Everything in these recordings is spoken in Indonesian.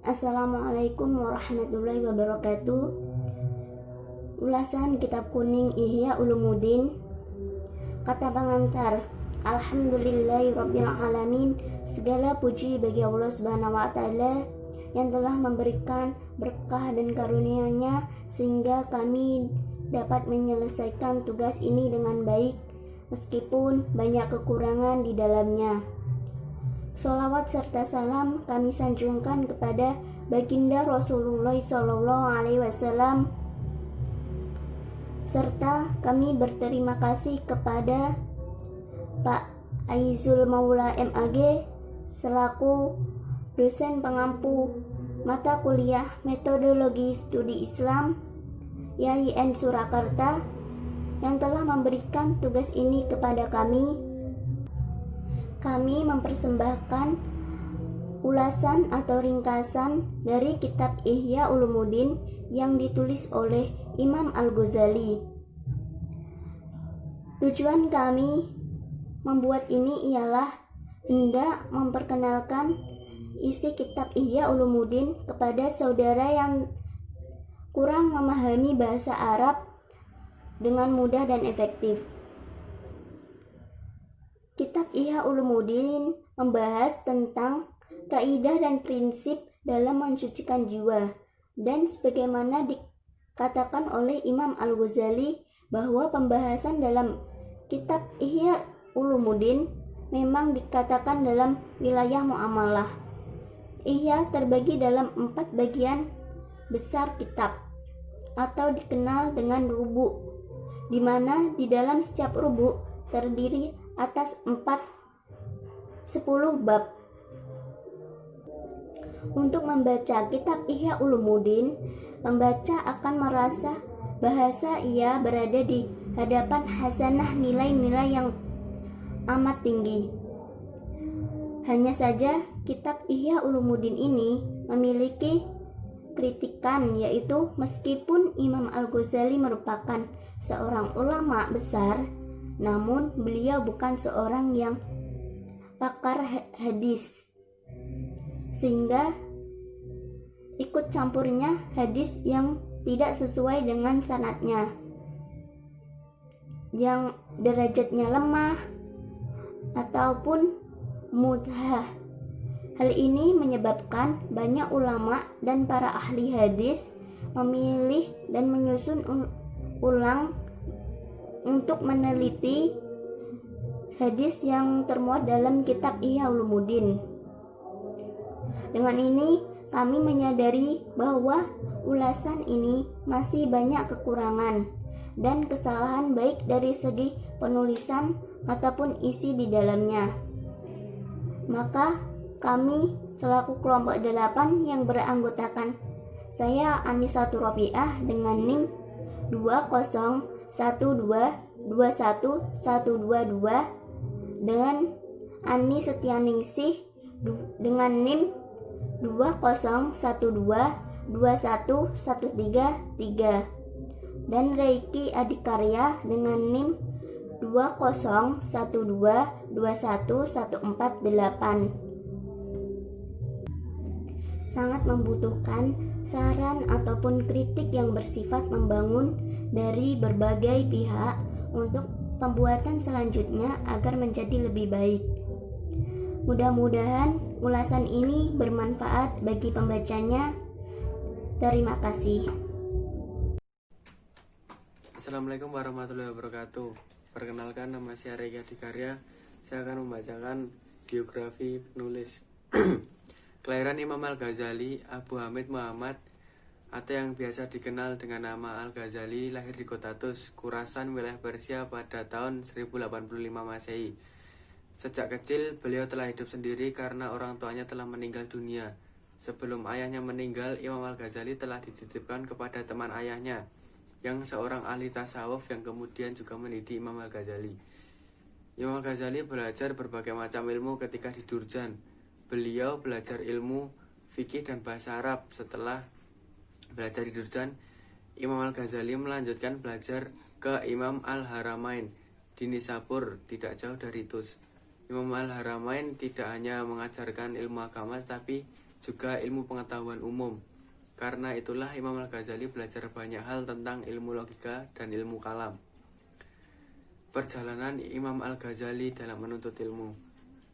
Assalamualaikum warahmatullahi wabarakatuh. Ulasan Kitab Kuning Ihya Ulumuddin. Kata pengantar, Alhamdulillahirabbil alamin. Segala puji bagi Allah Subhanahu wa taala yang telah memberikan berkah dan karunia-Nya sehingga kami dapat menyelesaikan tugas ini dengan baik meskipun banyak kekurangan di dalamnya. Sholawat serta salam kami sanjungkan kepada baginda Rasulullah SAW, serta kami berterima kasih kepada Pak Aizul Maula MAG selaku dosen pengampu mata kuliah Metodologi Studi Islam YIN Surakarta yang telah memberikan tugas ini kepada kami. Kami mempersembahkan ulasan atau ringkasan dari kitab Ihya Ulumuddin yang ditulis oleh Imam Al-Ghazali. Tujuan kami membuat ini ialah hendak memperkenalkan isi kitab Ihya Ulumuddin kepada saudara yang kurang memahami bahasa Arab dengan mudah dan efektif. Kitab Ihya Ulumuddin membahas tentang kaidah dan prinsip dalam mensucikan jiwa, dan sebagaimana dikatakan oleh Imam Al-Ghazali bahwa pembahasan dalam kitab Ihya Ulumuddin memang dikatakan dalam wilayah muamalah. Ihya terbagi dalam 4 bagian besar kitab atau dikenal dengan rubu', di mana di dalam setiap rubu' terdiri atas 10 bab. Untuk membaca kitab Ihya Ulumuddin, pembaca akan merasa bahasa ia berada di hadapan hasanah nilai-nilai yang amat tinggi. Hanya saja kitab Ihya Ulumuddin ini memiliki kritikan, yaitu meskipun Imam Al-Ghazali merupakan seorang ulama besar, namun beliau bukan seorang yang pakar hadis, sehingga ikut campurnya hadis yang tidak sesuai dengan sanadnya, yang derajatnya lemah ataupun mudhah. Hal ini menyebabkan banyak ulama dan para ahli hadis memilih dan menyusun ulang untuk meneliti hadis yang termuat dalam kitab Ihya Ulumuddin. Dengan ini kami menyadari bahwa ulasan ini masih banyak kekurangan dan kesalahan baik dari segi penulisan ataupun isi di dalamnya. Maka kami selaku kelompok 8 yang beranggotakan saya Anisatul Rafiah dengan NIM 201221122 dengan Ani Setianingsih dengan NIM 201221113 dan Reiki Adikarya dengan NIM 201214148. Sangat membutuhkan saran ataupun kritik yang bersifat membangun dari berbagai pihak untuk pembuatan selanjutnya agar menjadi lebih baik. Mudah-mudahan ulasan ini bermanfaat bagi pembacanya. Terima kasih. Assalamualaikum warahmatullahi wabarakatuh. Perkenalkan, nama saya Reiki Adikarya. Saya akan membacakan biografi penulis. Kelahiran Imam Al-Ghazali Abu Hamid Muhammad atau yang biasa dikenal dengan nama Al-Ghazali lahir di kota Tus, Khurasan, wilayah Persia pada tahun 1085 Masehi. Sejak kecil beliau telah hidup sendiri karena orang tuanya telah meninggal dunia. Sebelum ayahnya meninggal, Imam Al-Ghazali telah dititipkan kepada teman ayahnya yang seorang ahli tasawuf yang kemudian juga mendidik Imam Al-Ghazali. Imam Al-Ghazali belajar berbagai macam ilmu ketika di Durjan. Beliau belajar ilmu fikih dan bahasa Arab. Setelah belajar di Durjan, Imam Al-Ghazali melanjutkan belajar ke Imam Al-Haramain di Nisabur, tidak jauh dari Tus. Imam Al-Haramain tidak hanya mengajarkan ilmu agama, tapi juga ilmu pengetahuan umum. Karena itulah Imam Al-Ghazali belajar banyak hal tentang ilmu logika dan ilmu kalam. Perjalanan Imam Al-Ghazali dalam menuntut ilmu.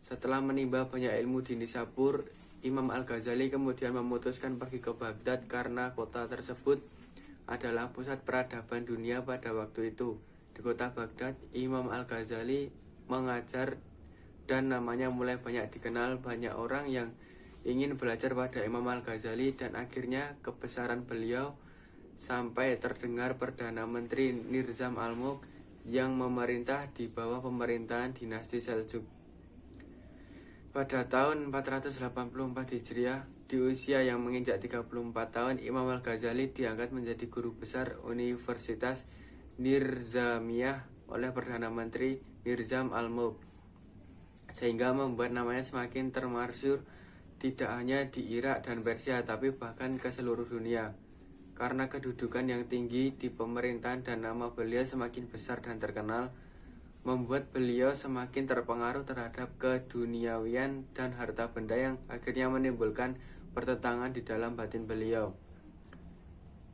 Setelah menimba banyak ilmu di Nisabur, Imam Al-Ghazali kemudian memutuskan pergi ke Baghdad karena kota tersebut adalah pusat peradaban dunia pada waktu itu. Di kota Baghdad, Imam Al-Ghazali mengajar dan namanya mulai banyak dikenal banyak orang yang ingin belajar pada Imam Al-Ghazali, dan akhirnya kebesaran beliau sampai terdengar Perdana Menteri Nirzam Al-Mulk yang memerintah di bawah pemerintahan dinasti Seljuk. Pada tahun 484 Hijriah, di usia yang menginjak 34 tahun, Imam Al-Ghazali diangkat menjadi guru besar Universitas Nirzamiyah oleh Perdana Menteri Nirzam Al-Mulk, sehingga membuat namanya semakin termasyhur tidak hanya di Irak dan Persia, tapi bahkan ke seluruh dunia. Karena kedudukan yang tinggi di pemerintahan dan nama beliau semakin besar dan terkenal, membuat beliau semakin terpengaruh terhadap keduniawian dan harta benda yang akhirnya menimbulkan pertentangan di dalam batin beliau.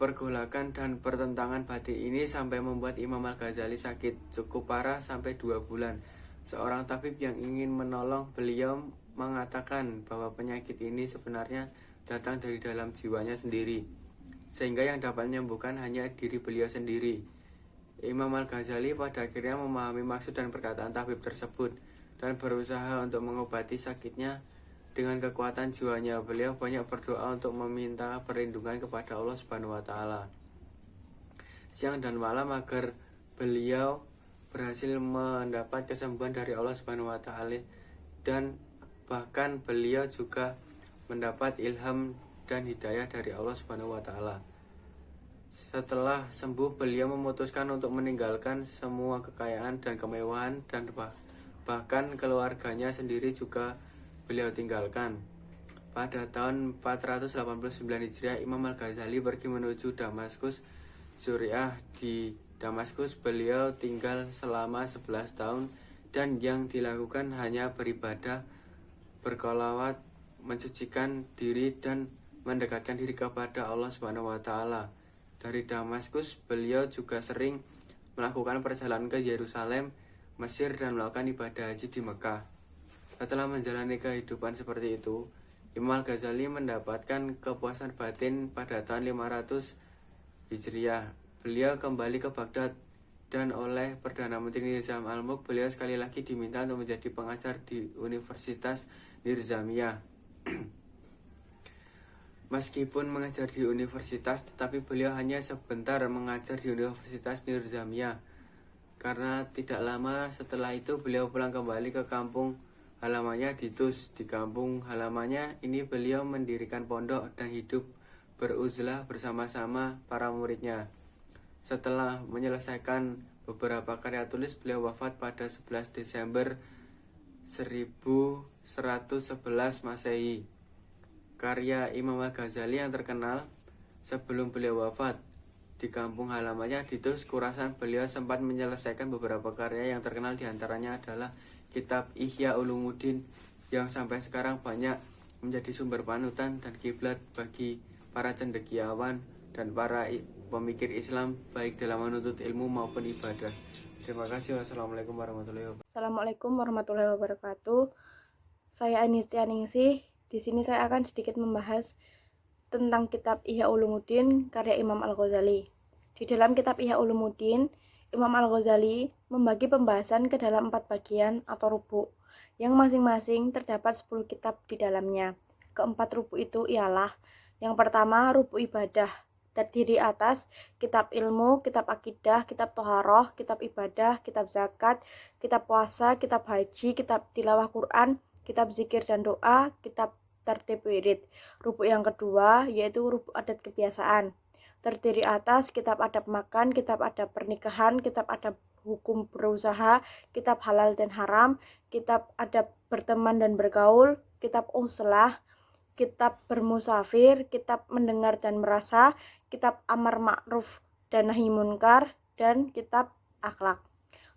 Pergolakan dan pertentangan batin ini sampai membuat Imam Al-Ghazali sakit cukup parah sampai 2 bulan. Seorang tabib yang ingin menolong beliau mengatakan bahwa penyakit ini sebenarnya datang dari dalam jiwanya sendiri, sehingga yang dapat menyembuhkan hanya diri beliau sendiri. Imam Al-Ghazali pada akhirnya memahami maksud dan perkataan tabib tersebut dan berusaha untuk mengobati sakitnya dengan kekuatan jiwanya. Beliau banyak berdoa untuk meminta perlindungan kepada Allah Subhanahu wa taala siang dan malam agar beliau berhasil mendapat kesembuhan dari Allah Subhanahu wa taala, dan bahkan beliau juga mendapat ilham dan hidayah dari Allah Subhanahu wa taala. Setelah sembuh, beliau memutuskan untuk meninggalkan semua kekayaan dan kemewahan, dan bahkan keluarganya sendiri juga beliau tinggalkan. Pada tahun 489 Hijriah, Imam Al-Ghazali pergi menuju Damaskus, Suriah. Di Damaskus beliau tinggal selama 11 tahun, dan yang dilakukan hanya beribadah, berkolawat, mensucikan diri, dan mendekatkan diri kepada Allah Subhanahu wa taala. Dari Damaskus, beliau juga sering melakukan perjalanan ke Yerusalem, Mesir, dan melakukan ibadah haji di Mekah. Setelah menjalani kehidupan seperti itu, Imam Al-Ghazali mendapatkan kepuasan batin pada tahun 500 Hijriah. Beliau kembali ke Baghdad, dan oleh Perdana Menteri Nirzam Al-Mulk, beliau sekali lagi diminta untuk menjadi pengajar di Universitas Nirzamiyah. Meskipun mengajar di universitas, tetapi beliau hanya sebentar mengajar di Universitas Nirzamiyah, karena tidak lama setelah itu beliau pulang kembali ke kampung halamannya di Tus. Di kampung halamannya ini beliau mendirikan pondok dan hidup beruzlah bersama-sama para muridnya. Setelah menyelesaikan beberapa karya tulis, beliau wafat pada 11 Desember 1111 Masehi. Karya Imam Al-Ghazali yang terkenal sebelum beliau wafat. Di kampung halamannya di Tus, Khurasan, beliau sempat menyelesaikan beberapa karya yang terkenal, diantaranya adalah kitab Ihya Ulumuddin yang sampai sekarang banyak menjadi sumber panutan dan kiblat bagi para cendekiawan dan para pemikir Islam, baik dalam menuntut ilmu maupun ibadah. Terima kasih. Wassalamualaikum warahmatullahi wabarakatuh. Assalamualaikum warahmatullahi wabarakatuh. Saya Anistia Ningsih. Di sini saya akan sedikit membahas tentang kitab Ihya Ulumuddin karya Imam Al-Ghazali. Di dalam kitab Ihya Ulumuddin, Imam Al-Ghazali membagi pembahasan ke dalam 4 bagian atau rubu, yang masing-masing terdapat 10 kitab di dalamnya. Keempat rubu itu ialah: yang pertama, rubu ibadah, terdiri atas kitab ilmu, kitab akidah, kitab toharoh, kitab ibadah, kitab zakat, kitab puasa, kitab haji, kitab tilawah Quran, kitab zikir dan doa, kitab tertib wirid. Rubu yang kedua yaitu rubu adat kebiasaan, terdiri atas kitab adab makan, kitab adab pernikahan, kitab adab hukum berusaha, kitab halal dan haram, kitab adab berteman dan bergaul, kitab uslah, kitab bermusafir, kitab mendengar dan merasa, kitab amar ma'ruf dan nahi munkar, dan kitab akhlak.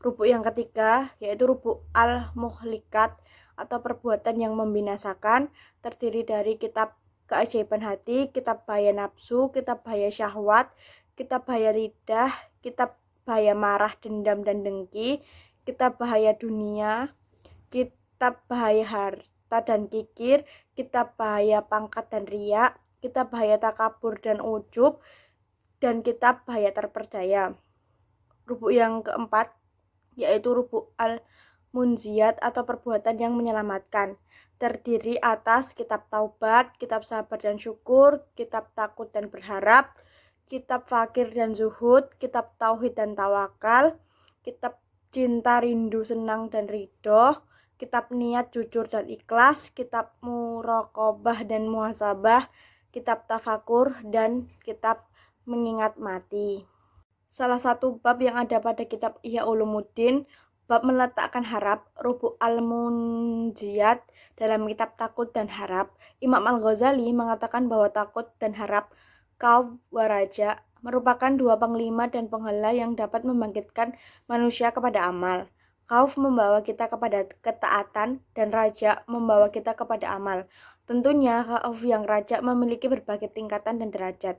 Rubu yang ketiga yaitu rubu al-muhlikat atau perbuatan yang membinasakan, terdiri dari kitab keajaiban hati, kitab bahaya nafsu, kitab bahaya syahwat, kitab bahaya lidah, kitab bahaya marah, dendam, dan dengki, kitab bahaya dunia, kitab bahaya harta dan kikir, kitab bahaya pangkat dan riak, kitab bahaya takabur dan ujub, dan kitab bahaya terpercaya. Rubuk yang keempat yaitu rubuk al-munziyat atau perbuatan yang menyelamatkan, terdiri atas kitab taubat, kitab sabar dan syukur, kitab takut dan berharap, kitab fakir dan zuhud, kitab tauhid dan tawakal, kitab cinta, rindu, senang, dan ridho, kitab niat, jujur, dan ikhlas, kitab muraqabah dan muhasabah, kitab tafakur, dan kitab mengingat mati. Salah satu bab yang ada pada kitab Ihya Ulumuddin, bab meletakkan harap, rubuk al-munjiyat dalam kitab takut dan harap. Imam Al-Ghazali mengatakan bahwa takut dan harap, khauf wa raja, merupakan dua panglima dan penghala yang dapat membangkitkan manusia kepada amal. Khauf membawa kita kepada ketaatan dan raja membawa kita kepada amal. Tentunya khauf yang raja memiliki berbagai tingkatan dan derajat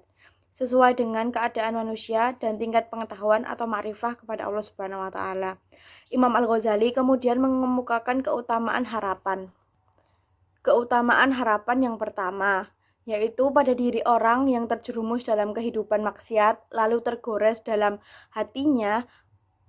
sesuai dengan keadaan manusia dan tingkat pengetahuan atau ma'rifah kepada Allah Subhanahu wa taala. Imam Al-Ghazali kemudian mengemukakan keutamaan harapan. Keutamaan harapan yang pertama yaitu pada diri orang yang terjerumus dalam kehidupan maksiat lalu tergores dalam hatinya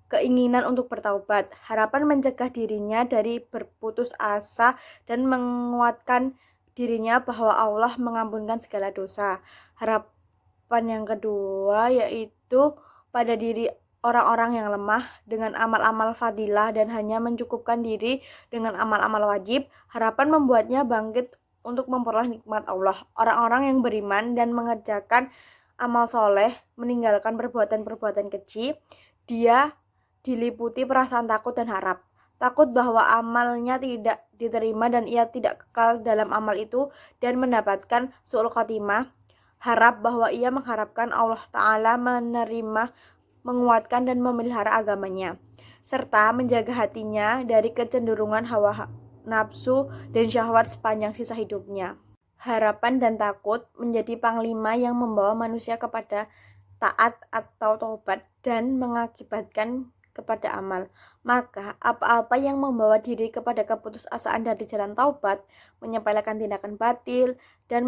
keinginan untuk bertaubat. Harapan mencegah dirinya dari berputus asa dan menguatkan dirinya bahwa Allah mengampunkan segala dosa. Harapan yang kedua yaitu pada diri orang-orang yang lemah dengan amal-amal fadilah dan hanya mencukupkan diri dengan amal-amal wajib. Harapan membuatnya bangkit untuk memperoleh nikmat Allah. Orang-orang yang beriman dan mengerjakan amal soleh, meninggalkan perbuatan-perbuatan keji, dia diliputi perasaan takut dan harap. Takut bahwa amalnya tidak diterima dan ia tidak kekal dalam amal itu dan mendapatkan su'ul khotimah. Harap bahwa ia mengharapkan Allah Ta'ala menerima, menguatkan, dan memelihara agamanya, serta menjaga hatinya dari kecenderungan hawa nafsu dan syahwat sepanjang sisa hidupnya. Harapan dan takut menjadi panglima yang membawa manusia kepada taat atau taubat dan mengakibatkan kepada amal. Maka apa-apa yang membawa diri kepada keputusasaan dari jalan taubat, menyepelekan tindakan batil, dan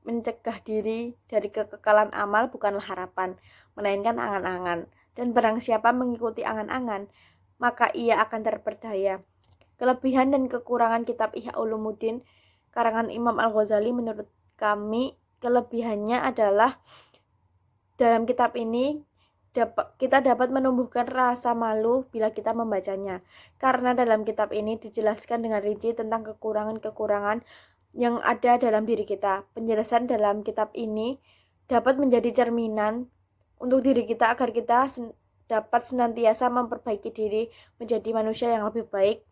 mencegah diri dari kekekalan amal bukanlah harapan, melainkan angan-angan. Dan barang siapa mengikuti angan-angan, maka ia akan terperdaya. Kelebihan dan kekurangan kitab Ihya Ulumuddin karangan Imam Al-Ghazali menurut kami, kelebihannya adalah dalam kitab ini kita dapat menumbuhkan rasa malu bila kita membacanya, karena dalam kitab ini dijelaskan dengan rinci tentang kekurangan-kekurangan yang ada dalam diri kita. Penjelasan dalam kitab ini dapat menjadi cerminan untuk diri kita agar kita dapat senantiasa memperbaiki diri menjadi manusia yang lebih baik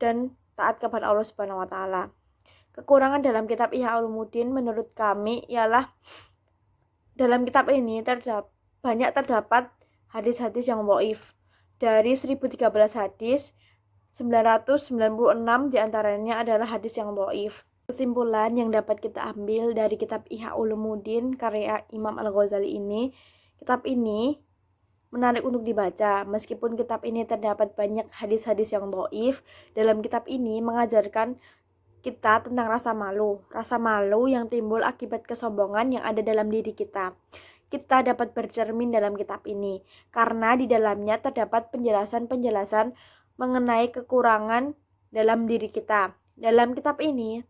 dan taat kepada Allah Subhanahu wa taala. Kekurangan dalam kitab Ihya Ulumuddin menurut kami ialah dalam kitab ini banyak terdapat hadis-hadis yang dhaif. Dari 1013 hadis, 996 diantaranya adalah hadis yang dhaif. Kesimpulan yang dapat kita ambil dari kitab Ihya Ulumuddin karya Imam Al-Ghazali ini, kitab ini menarik untuk dibaca. Meskipun kitab ini terdapat banyak hadis-hadis yang dhaif, dalam kitab ini mengajarkan kita tentang rasa malu yang timbul akibat kesombongan yang ada dalam diri kita. Kita dapat bercermin dalam kitab ini, karena di dalamnya terdapat penjelasan-penjelasan mengenai kekurangan dalam diri kita. Dalam kitab ini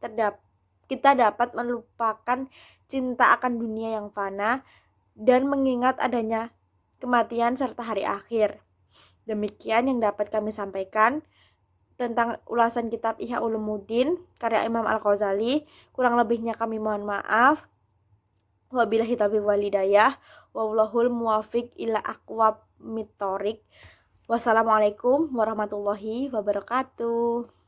kita dapat melupakan cinta akan dunia yang fana dan mengingat adanya kematian serta hari akhir. Demikian yang dapat kami sampaikan tentang ulasan kitab Ihya Ulumuddin karya Imam Al-Ghazali. Kurang lebihnya kami mohon maaf. Wabillahi taufiq wal hidayah. Wallahul muwaffiq ila aqwamit thoriq. Wassalamualaikum warahmatullahi wabarakatuh.